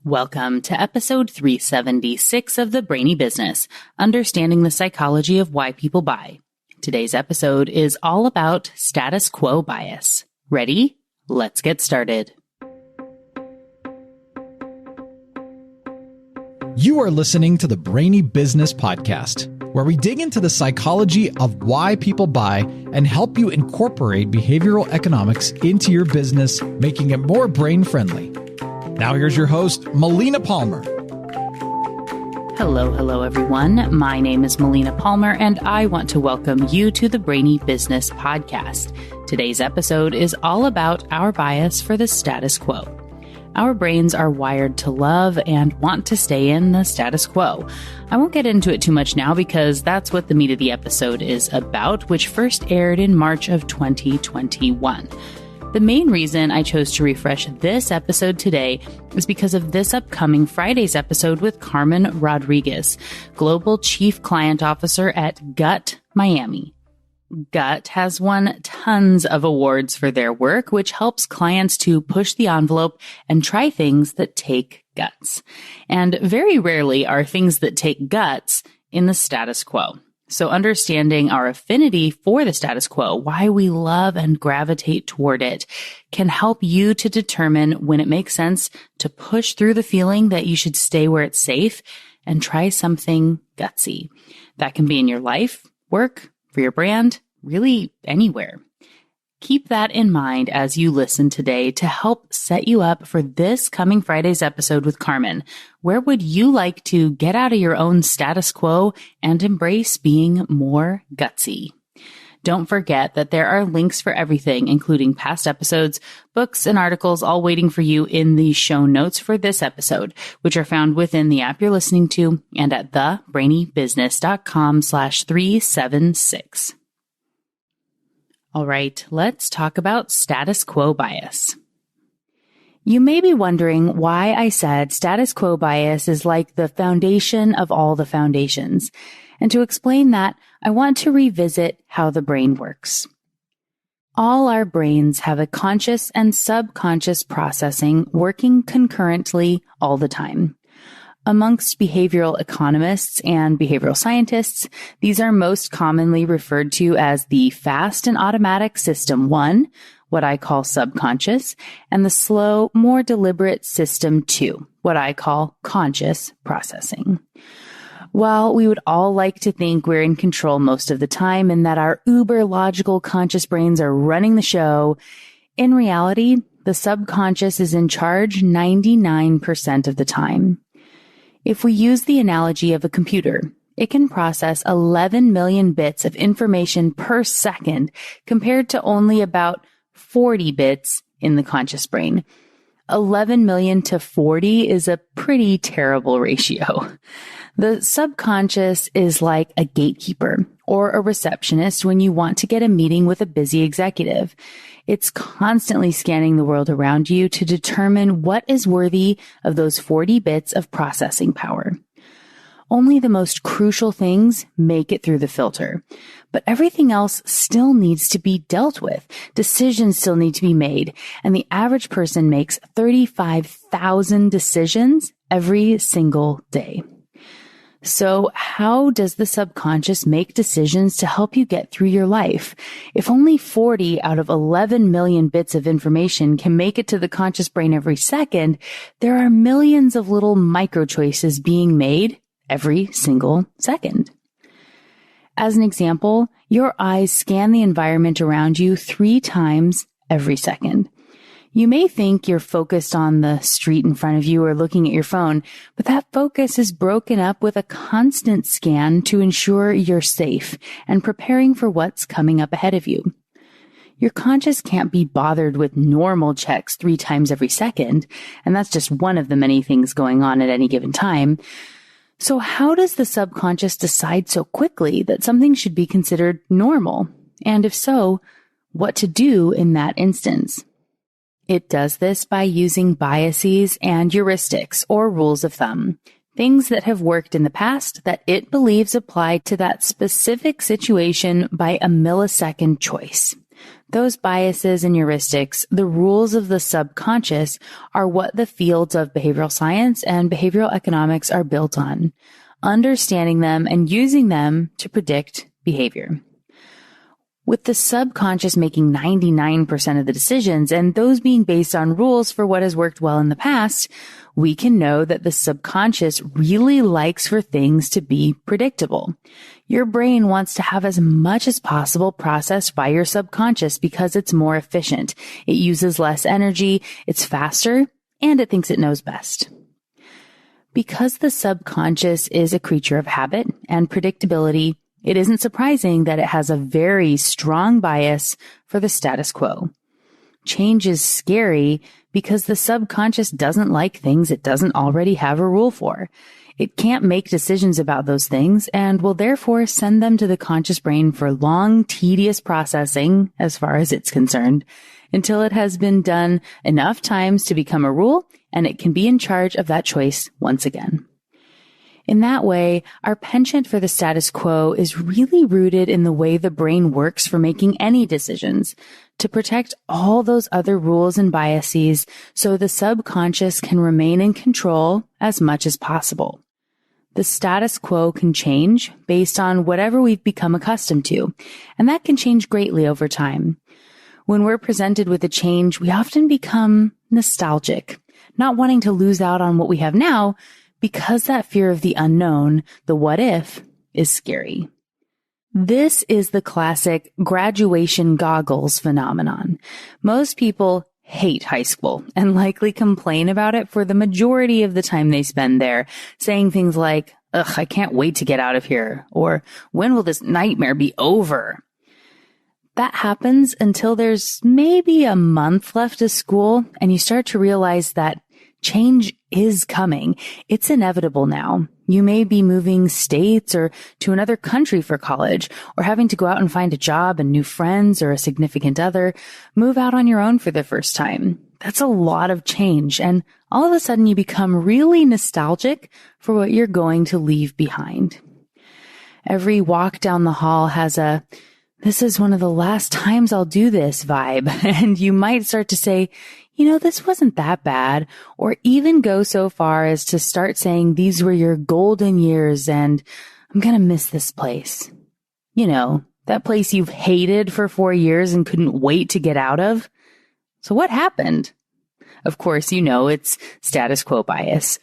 Welcome to episode 376 of the Brainy Business, Understanding the Psychology of Why People Buy. Today's episode is all about status quo bias. Ready? Let's get started. You are listening to the Brainy Business Podcast, where we dig into the psychology of why people buy and help you incorporate behavioral economics into your business, making it more brain-friendly. Now here's your host, Melina Palmer. Hello, everyone. My name is Melina Palmer, and I want to welcome you to the Brainy Business Podcast. Today's episode is all about our bias for the status quo. Our brains are wired to love and want to stay in the status quo. I won't get into it too much now because that's what the meat of the episode is about, which first aired in March of 2021. The main reason I chose to refresh this episode today is because of this upcoming Friday's episode with Carmen Rodriguez, Global Chief Client Officer at GUT Miami. GUT has won tons of awards for their work, which helps clients to push the envelope and try things that take guts. And very rarely are things that take guts in the status quo. So understanding our affinity for the status quo, why we love and gravitate toward it, can help you to determine when it makes sense to push through the feeling that you should stay where it's safe and try something gutsy. That can be in your life, work, for your brand, really anywhere. Keep that in mind as you listen today to help set you up for this coming Friday's episode with Carmen. Where would you like to get out of your own status quo and embrace being more gutsy? Don't forget that there are links for everything, including past episodes, books, and articles all waiting for you in the show notes for this episode, which are found within the app you're listening to and at thebrainybusiness.com/376. All right, let's talk about status quo bias. You may be wondering why I said status quo bias is like the foundation of all the foundations. And to explain that, I want to revisit how the brain works. All our brains have a conscious and subconscious processing working concurrently all the time. Amongst behavioral economists and behavioral scientists, these are most commonly referred to as the fast and automatic system 1, what I call subconscious, and the slow, more deliberate system 2, what I call conscious processing. While we would all like to think we're in control most of the time and that our uber logical conscious brains are running the show, in reality, the subconscious is in charge 99% of the time. If we use the analogy of a computer, it can process 11 million bits of information per second compared to only about 40 bits in the conscious brain. 11 million to 40 is a pretty terrible ratio. The subconscious is like a gatekeeper or a receptionist when you want to get a meeting with a busy executive. It's constantly scanning the world around you to determine what is worthy of those 40 bits of processing power. Only the most crucial things make it through the filter, but everything else still needs to be dealt with. Decisions still need to be made, and the average person makes 35,000 decisions every single day. So how does the subconscious make decisions to help you get through your life? If only 40 out of 11 million bits of information can make it to the conscious brain every second, there are millions of little micro choices being made every single second. As an example, your eyes scan the environment around you 3 times every second. You may think you're focused on the street in front of you or looking at your phone, but that focus is broken up with a constant scan to ensure you're safe and preparing for what's coming up ahead of you. Your conscious can't be bothered with normal checks 3 times every second, and that's just one of the many things going on at any given time. So how does the subconscious decide so quickly that something should be considered normal? And if so, what to do in that instance? It does this by using biases and heuristics, or rules of thumb, things that have worked in the past that it believes apply to that specific situation by a millisecond choice. Those biases and heuristics, the rules of the subconscious, are what the fields of behavioral science and behavioral economics are built on. Understanding them and using them to predict behavior. With the subconscious making 99% of the decisions and those being based on rules for what has worked well in the past, we can know that the subconscious really likes for things to be predictable. Your brain wants to have as much as possible processed by your subconscious because it's more efficient. It uses less energy, it's faster, and it thinks it knows best. Because the subconscious is a creature of habit and predictability, it isn't surprising that it has a very strong bias for the status quo. Change is scary because the subconscious doesn't like things it doesn't already have a rule for. It can't make decisions about those things and will therefore send them to the conscious brain for long, tedious processing, as far as it's concerned, until it has been done enough times to become a rule and it can be in charge of that choice once again. In that way, our penchant for the status quo is really rooted in the way the brain works for making any decisions, to protect all those other rules and biases so the subconscious can remain in control as much as possible. The status quo can change based on whatever we've become accustomed to, and that can change greatly over time. When we're presented with a change, we often become nostalgic, not wanting to lose out on what we have now, because that fear of the unknown, the what if, is scary. This is the classic graduation goggles phenomenon. Most people hate high school and likely complain about it for the majority of the time they spend there, saying things like, "Ugh, I can't wait to get out of here," or "When will this nightmare be over?" That happens until there's maybe a month left of school and you start to realize that change is coming. It's inevitable now. You may be moving states or to another country for college, or having to go out and find a job and new friends or a significant other, move out on your own for the first time. That's a lot of change, and all of a sudden you become really nostalgic for what you're going to leave behind. Every walk down the hall has a, "This is one of the last times I'll do this" vibe, and you might start to say, "This wasn't that bad," or even go so far as to start saying these were your golden years and "I'm going to miss this place." That place you've hated for 4 years and couldn't wait to get out of. So what happened? Of course, it's status quo bias.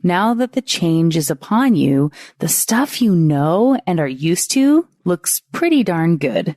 Now that the change is upon you, the stuff you know and are used to looks pretty darn good.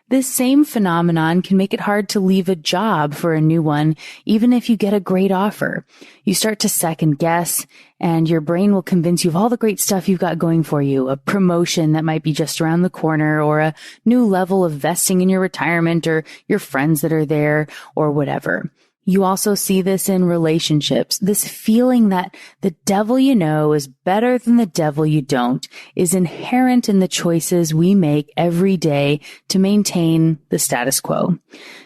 This same phenomenon can make it hard to leave a job for a new one, even if you get a great offer. You start to second guess, and your brain will convince you of all the great stuff you've got going for you, a promotion that might be just around the corner, or a new level of vesting in your retirement, or your friends that are there, or whatever. You also see this in relationships. This feeling that the devil you know is better than the devil you don't is inherent in the choices we make every day to maintain the status quo.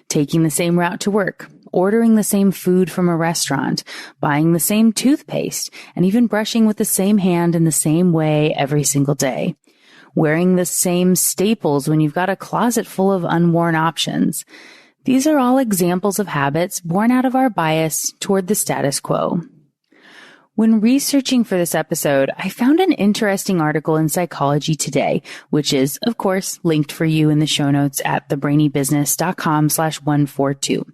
Taking the same route to work, ordering the same food from a restaurant, buying the same toothpaste, and even brushing with the same hand in the same way every single day. Wearing the same staples when you've got a closet full of unworn options. These are all examples of habits born out of our bias toward the status quo. When researching for this episode, I found an interesting article in Psychology Today, which is, of course, linked for you in the show notes at thebrainybusiness.com/142.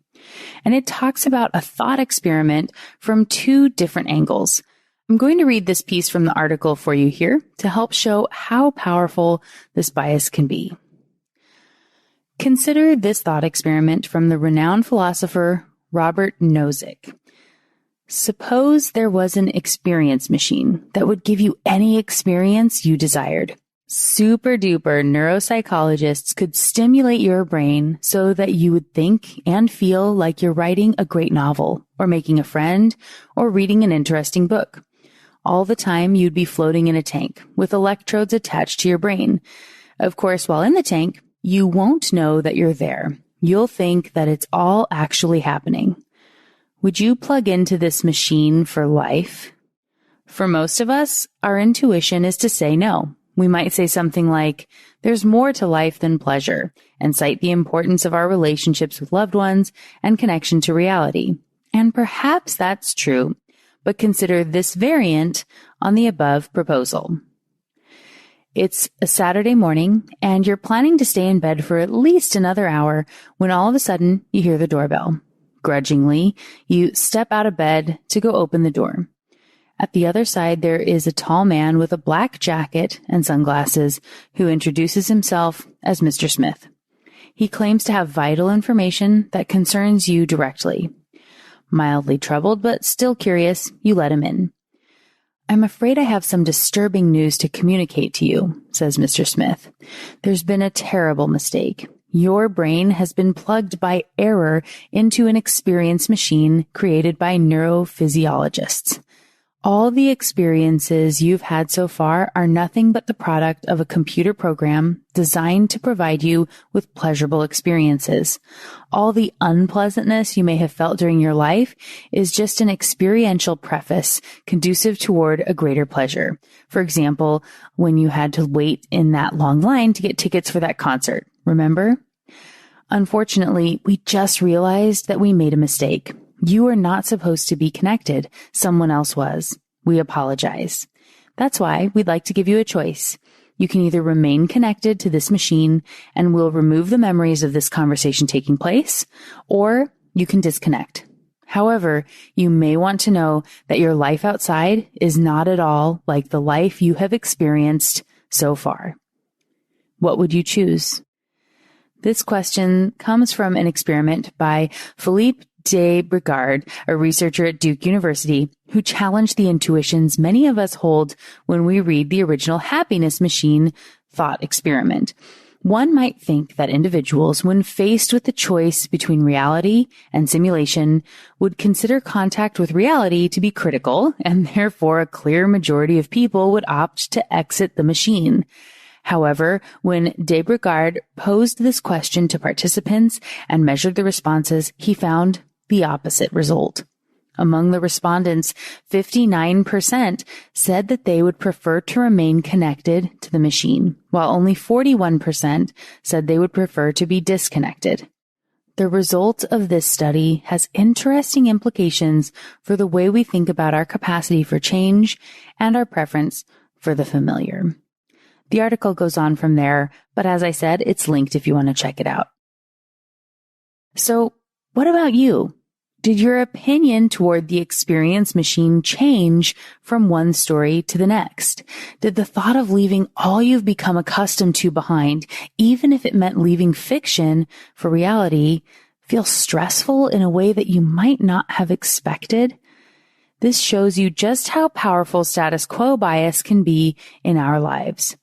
And it talks about a thought experiment from 2 different angles. I'm going to read this piece from the article for you here to help show how powerful this bias can be. Consider this thought experiment from the renowned philosopher Robert Nozick. Suppose there was an experience machine that would give you any experience you desired. Super duper neuropsychologists could stimulate your brain so that you would think and feel like you're writing a great novel, or making a friend, or reading an interesting book. All the time you'd be floating in a tank with electrodes attached to your brain. Of course, while in the tank, you won't know that you're there. You'll think that it's all actually happening. Would you plug into this machine for life? For most of us, our intuition is to say no. We might say something like, there's more to life than pleasure, and cite the importance of our relationships with loved ones and connection to reality. And perhaps that's true, but consider this variant on the above proposal. It's a Saturday morning, and you're planning to stay in bed for at least another hour when all of a sudden you hear the doorbell. Grudgingly, you step out of bed to go open the door. At the other side, there is a tall man with a black jacket and sunglasses who introduces himself as Mr. Smith. He claims to have vital information that concerns you directly. Mildly troubled, but still curious, you let him in. I'm afraid I have some disturbing news to communicate to you, says Mr. Smith. There's been a terrible mistake. Your brain has been plugged by error into an experience machine created by neurophysiologists. All the experiences you've had so far are nothing but the product of a computer program designed to provide you with pleasurable experiences. All the unpleasantness you may have felt during your life is just an experiential preface conducive toward a greater pleasure. For example, when you had to wait in that long line to get tickets for that concert, remember? Unfortunately, we just realized that we made a mistake. You are not supposed to be connected. Someone else was. We apologize. That's why we'd like to give you a choice. You can either remain connected to this machine and we'll remove the memories of this conversation taking place, or you can disconnect. However, you may want to know that your life outside is not at all like the life you have experienced so far. What would you choose? This question comes from an experiment by Philippe de Brigard, a researcher at Duke University, who challenged the intuitions many of us hold when we read the original Happiness Machine thought experiment. One might think that individuals, when faced with the choice between reality and simulation, would consider contact with reality to be critical, and therefore a clear majority of people would opt to exit the machine. However, when de Brigard posed this question to participants and measured the responses, he found the opposite result. Among the respondents, 59% said that they would prefer to remain connected to the machine, while only 41% said they would prefer to be disconnected. The result of this study has interesting implications for the way we think about our capacity for change and our preference for the familiar. The article goes on from there, but as I said, it's linked if you want to check it out. So, what about you? Did your opinion toward the experience machine change from one story to the next? Did the thought of leaving all you've become accustomed to behind, even if it meant leaving fiction for reality, feel stressful in a way that you might not have expected? This shows you just how powerful status quo bias can be in our lives.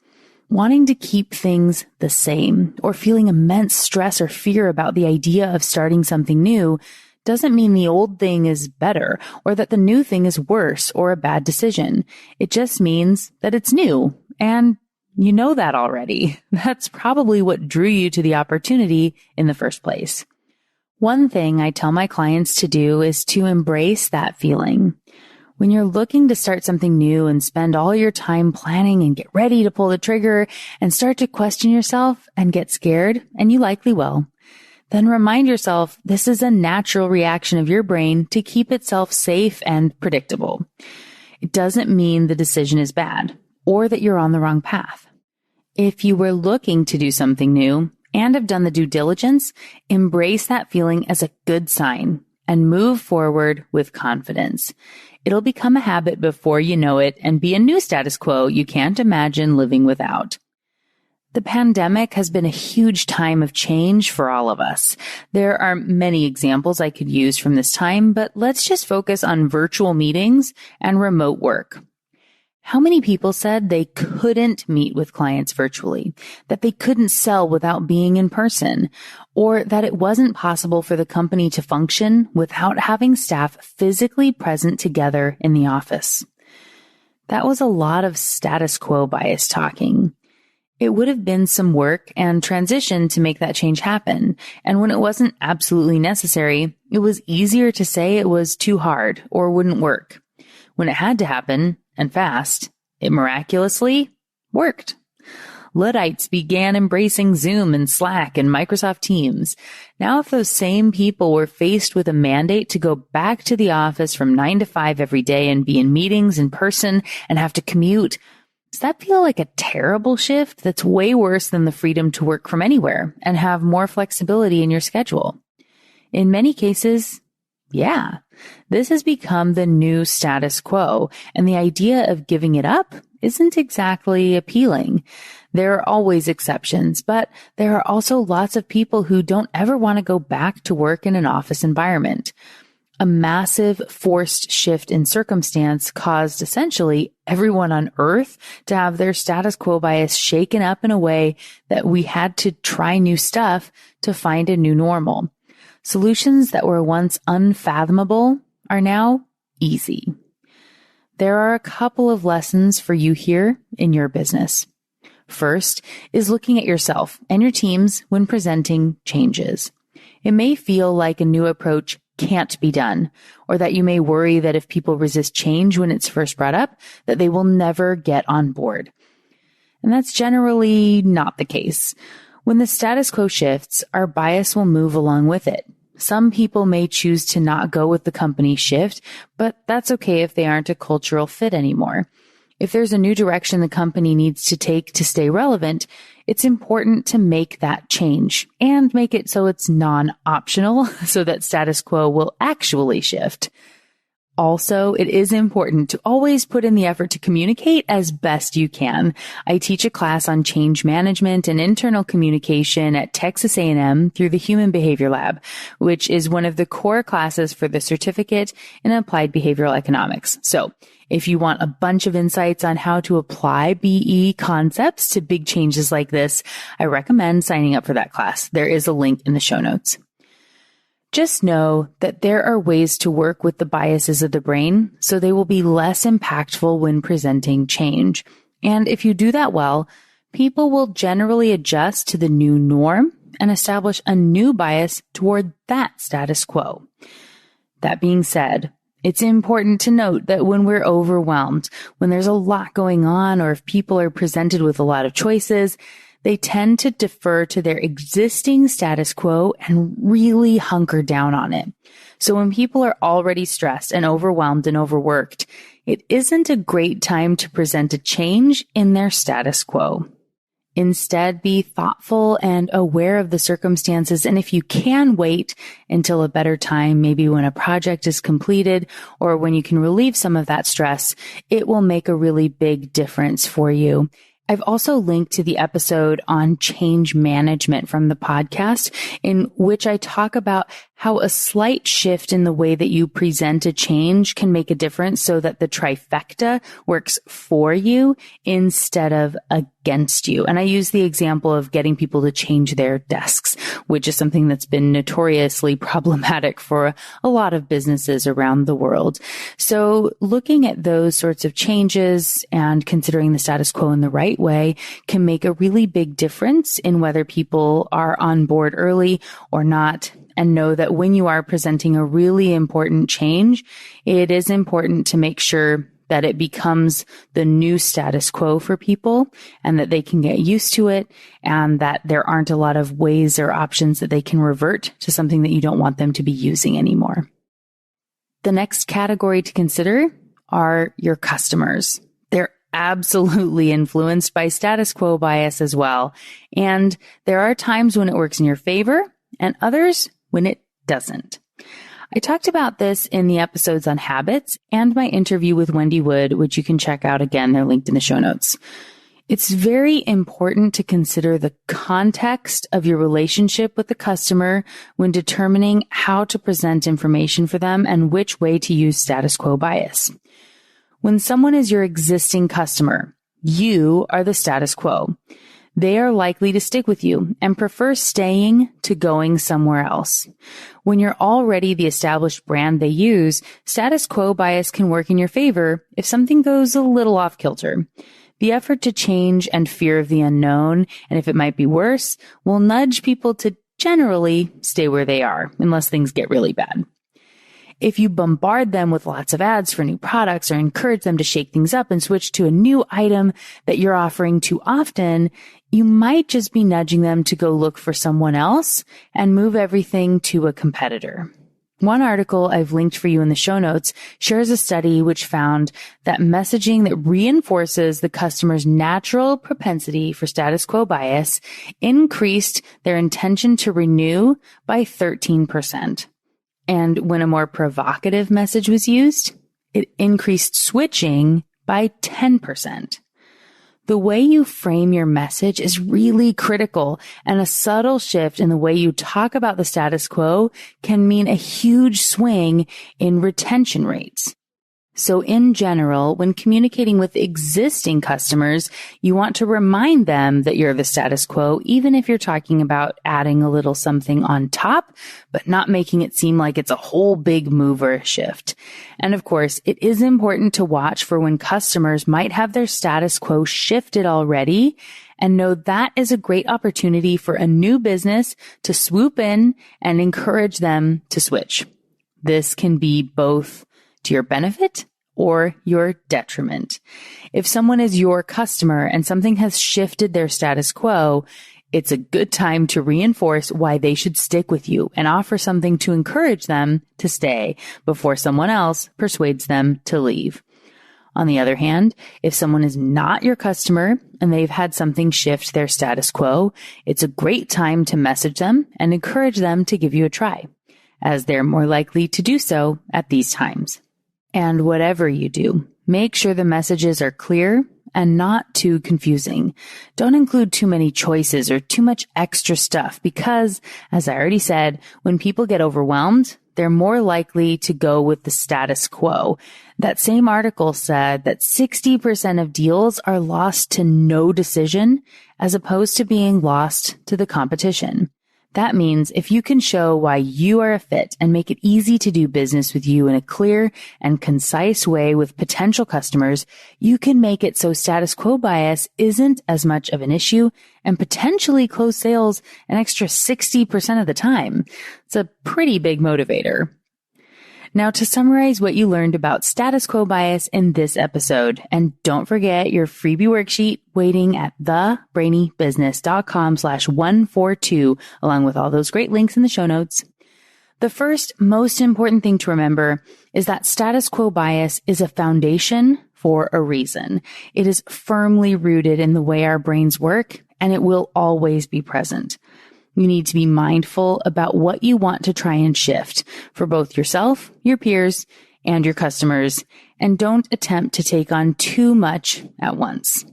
Wanting to keep things the same or feeling immense stress or fear about the idea of starting something new doesn't mean the old thing is better or that the new thing is worse or a bad decision. It just means that it's new, and you know that already. That's probably what drew you to the opportunity in the first place. One thing I tell my clients to do is to embrace that feeling. When you're looking to start something new and spend all your time planning and get ready to pull the trigger and start to question yourself and get scared, and you likely will, then remind yourself this is a natural reaction of your brain to keep itself safe and predictable. It doesn't mean the decision is bad or that you're on the wrong path. If you were looking to do something new and have done the due diligence, embrace that feeling as a good sign and move forward with confidence. It'll become a habit before you know it and be a new status quo you can't imagine living without. The pandemic has been a huge time of change for all of us. There are many examples I could use from this time, but let's just focus on virtual meetings and remote work. How many people said they couldn't meet with clients virtually, that they couldn't sell without being in person, or that it wasn't possible for the company to function without having staff physically present together in the office? That was a lot of status quo bias talking. It would have been some work and transition to make that change happen, and when it wasn't absolutely necessary, it was easier to say it was too hard or wouldn't work. When it had to happen, and fast, it miraculously worked. Luddites began embracing Zoom and Slack and Microsoft Teams. Now, if those same people were faced with a mandate to go back to the office from 9 to 5 every day and be in meetings in person and have to commute, does that feel like a terrible shift that's way worse than the freedom to work from anywhere and have more flexibility in your schedule? In many cases, yeah, this has become the new status quo, and the idea of giving it up isn't exactly appealing. There are always exceptions, but there are also lots of people who don't ever want to go back to work in an office environment. A massive forced shift in circumstance caused essentially everyone on Earth to have their status quo bias shaken up in a way that we had to try new stuff to find a new normal. Solutions that were once unfathomable are now easy. There are a couple of lessons for you here in your business. First is looking at yourself and your teams when presenting changes. It may feel like a new approach can't be done, or that you may worry that if people resist change when it's first brought up, that they will never get on board. And that's generally not the case. When the status quo shifts, our bias will move along with it. Some people may choose to not go with the company shift, but that's okay if they aren't a cultural fit anymore. If there's a new direction the company needs to take to stay relevant, it's important to make that change and make it so it's non-optional so that status quo will actually shift. Also, it is important to always put in the effort to communicate as best you can. I teach a class on change management and internal communication at Texas A&M through the Human Behavior Lab, which is one of the core classes for the certificate in applied behavioral economics. So, if you want a bunch of insights on how to apply BE concepts to big changes like this, I recommend signing up for that class. There is a link in the show notes. Just know that there are ways to work with the biases of the brain so they will be less impactful when presenting change. And if you do that well, people will generally adjust to the new norm and establish a new bias toward that status quo. That being said, it's important to note that when we're overwhelmed, when there's a lot going on, or if people are presented with a lot of choices, they tend to defer to their existing status quo and really hunker down on it. So when people are already stressed and overwhelmed and overworked, it isn't a great time to present a change in their status quo. Instead, be thoughtful and aware of the circumstances. And if you can wait until a better time, maybe when a project is completed or when you can relieve some of that stress, it will make a really big difference for you. I've also linked to the episode on change management from the podcast, in which I talk about how a slight shift in the way that you present a change can make a difference so that the trifecta works for you instead of against you. And I use the example of getting people to change their desks, which is something that's been notoriously problematic for a lot of businesses around the world. So looking at those sorts of changes and considering the status quo in the right way can make a really big difference in whether people are on board early or not. And know that when you are presenting a really important change, it is important to make sure that it becomes the new status quo for people and that they can get used to it and that there aren't a lot of ways or options that they can revert to something that you don't want them to be using anymore. The next category to consider are your customers. They're absolutely influenced by status quo bias as well. And there are times when it works in your favor and others when it doesn't. I talked about this in the episodes on habits and my interview with Wendy Wood, which you can check out again. They're linked in the show notes. It's very important to consider the context of your relationship with the customer when determining how to present information for them and which way to use status quo bias. When someone is your existing customer, you are the status quo. They are likely to stick with you and prefer staying to going somewhere else. When you're already the established brand they use, status quo bias can work in your favor if something goes a little off kilter. The effort to change and fear of the unknown, and if it might be worse, will nudge people to generally stay where they are, unless things get really bad. If you bombard them with lots of ads for new products or encourage them to shake things up and switch to a new item that you're offering too often, you might just be nudging them to go look for someone else and move everything to a competitor. One article I've linked for you in the show notes shares a study which found that messaging that reinforces the customer's natural propensity for status quo bias increased their intention to renew by 13%. And when a more provocative message was used, it increased switching by 10%. The way you frame your message is really critical, and a subtle shift in the way you talk about the status quo can mean a huge swing in retention rates. So in general, when communicating with existing customers, you want to remind them that you're the status quo, even if you're talking about adding a little something on top, but not making it seem like it's a whole big move or shift. And of course, it is important to watch for when customers might have their status quo shifted already, and know that is a great opportunity for a new business to swoop in and encourage them to switch. This can be both to your benefit or your detriment. If someone is your customer and something has shifted their status quo, it's a good time to reinforce why they should stick with you and offer something to encourage them to stay before someone else persuades them to leave. On the other hand, if someone is not your customer and they've had something shift their status quo, it's a great time to message them and encourage them to give you a try, as they're more likely to do so at these times. And whatever you do, make sure the messages are clear and not too confusing. Don't include too many choices or too much extra stuff because, as I already said, when people get overwhelmed, they're more likely to go with the status quo. That same article said that 60% of deals are lost to no decision as opposed to being lost to the competition. That means if you can show why you are a fit and make it easy to do business with you in a clear and concise way with potential customers, you can make it so status quo bias isn't as much of an issue and potentially close sales an extra 60% of the time. It's a pretty big motivator. Now, to summarize what you learned about status quo bias in this episode, and don't forget your freebie worksheet waiting at thebrainybusiness.com/142, along with all those great links in the show notes. The first most important thing to remember is that status quo bias is a foundation for a reason. It is firmly rooted in the way our brains work, and it will always be present. You need to be mindful about what you want to try and shift for both yourself, your peers, and your customers, and don't attempt to take on too much at once.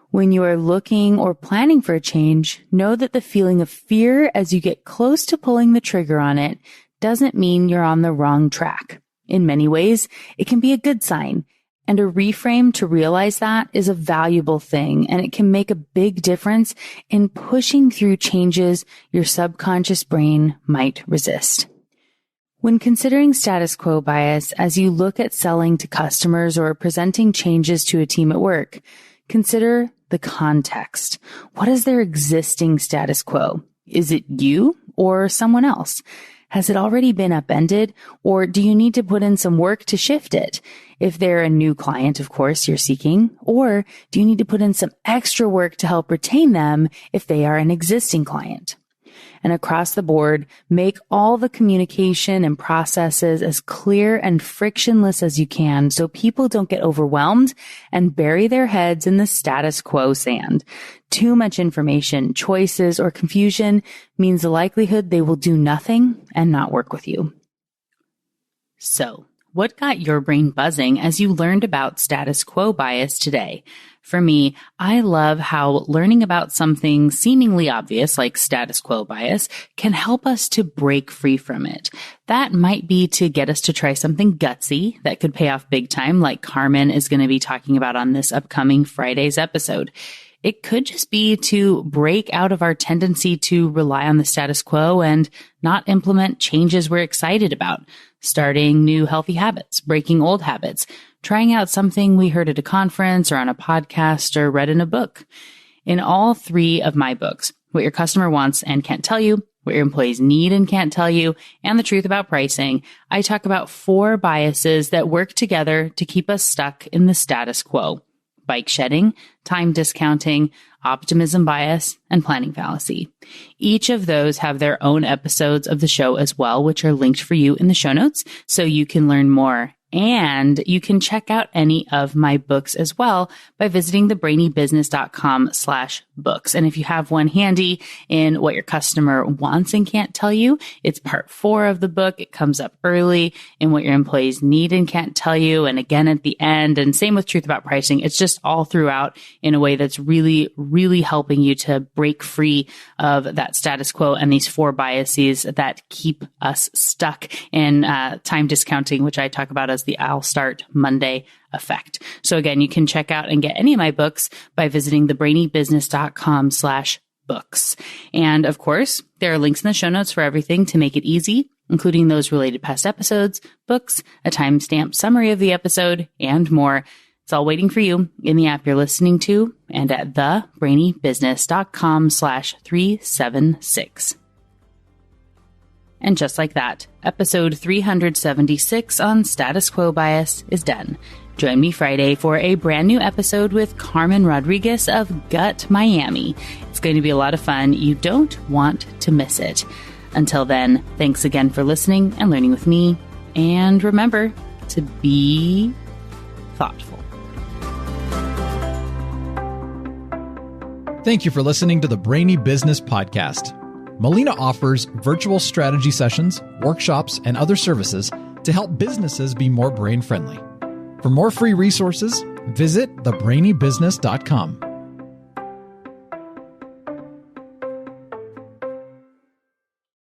When you are looking or planning for a change, know that the feeling of fear as you get close to pulling the trigger on it doesn't mean you're on the wrong track. In many ways, it can be a good sign. And a reframe to realize that is a valuable thing, and it can make a big difference in pushing through changes your subconscious brain might resist. When considering status quo bias as you look at selling to customers or presenting changes to a team at work, consider the context. What is their existing status quo? Is it you or someone else? Has it already been upended, or do you need to put in some work to shift it? If they're a new client, of course, you're seeking, or do you need to put in some extra work to help retain them if they are an existing client? And across the board, make all the communication and processes as clear and frictionless as you can so people don't get overwhelmed and bury their heads in the status quo sand. Too much information, choices, or confusion means the likelihood they will do nothing and not work with you. So, what got your brain buzzing as you learned about status quo bias today? For me, I love how learning about something seemingly obvious like status quo bias can help us to break free from it. That might be to get us to try something gutsy that could pay off big time, like Carmen is going to be talking about on this upcoming Friday's episode. It could just be to break out of our tendency to rely on the status quo and not implement changes we're excited about, starting new healthy habits, breaking old habits, trying out something we heard at a conference or on a podcast or read in a book. In all three of my books, What Your Customer Wants and Can't Tell You, what your employees need and can't tell you, and the truth about pricing, I talk about 4 biases that work together to keep us stuck in the status quo: bike shedding, time discounting, optimism bias, and planning fallacy. Each of those have their own episodes of the show as well, which are linked for you in the show notes so you can learn more. And you can check out any of my books as well by visiting thebrainybusiness.com/books. And if you have one handy in what your customer wants and can't tell you, it's part 4 of the book. It comes up early in what your employees need and can't tell you, and again at the end. And same with truth about pricing. It's just all throughout in a way that's really, really helping you to break free of that status quo and these 4 biases that keep us stuck in time discounting, which I talk about as the I'll start Monday effect. So again, you can check out and get any of my books by visiting thebrainybusiness.com/books. And of course, there are links in the show notes for everything to make it easy, including those related past episodes, books, a timestamped summary of the episode, and more. It's all waiting for you in the app you're listening to and at thebrainybusiness.com/376. And just like that, episode 376 on status quo bias is done. Join me Friday for a brand new episode with Carmen Rodriguez of Gut Miami. It's going to be a lot of fun. You don't want to miss it. Until then, thanks again for listening and learning with me. And remember to be thoughtful. Thank you for listening to the Brainy Business Podcast. Melina offers virtual strategy sessions, workshops, and other services to help businesses be more brain-friendly. For more free resources, visit thebrainybusiness.com.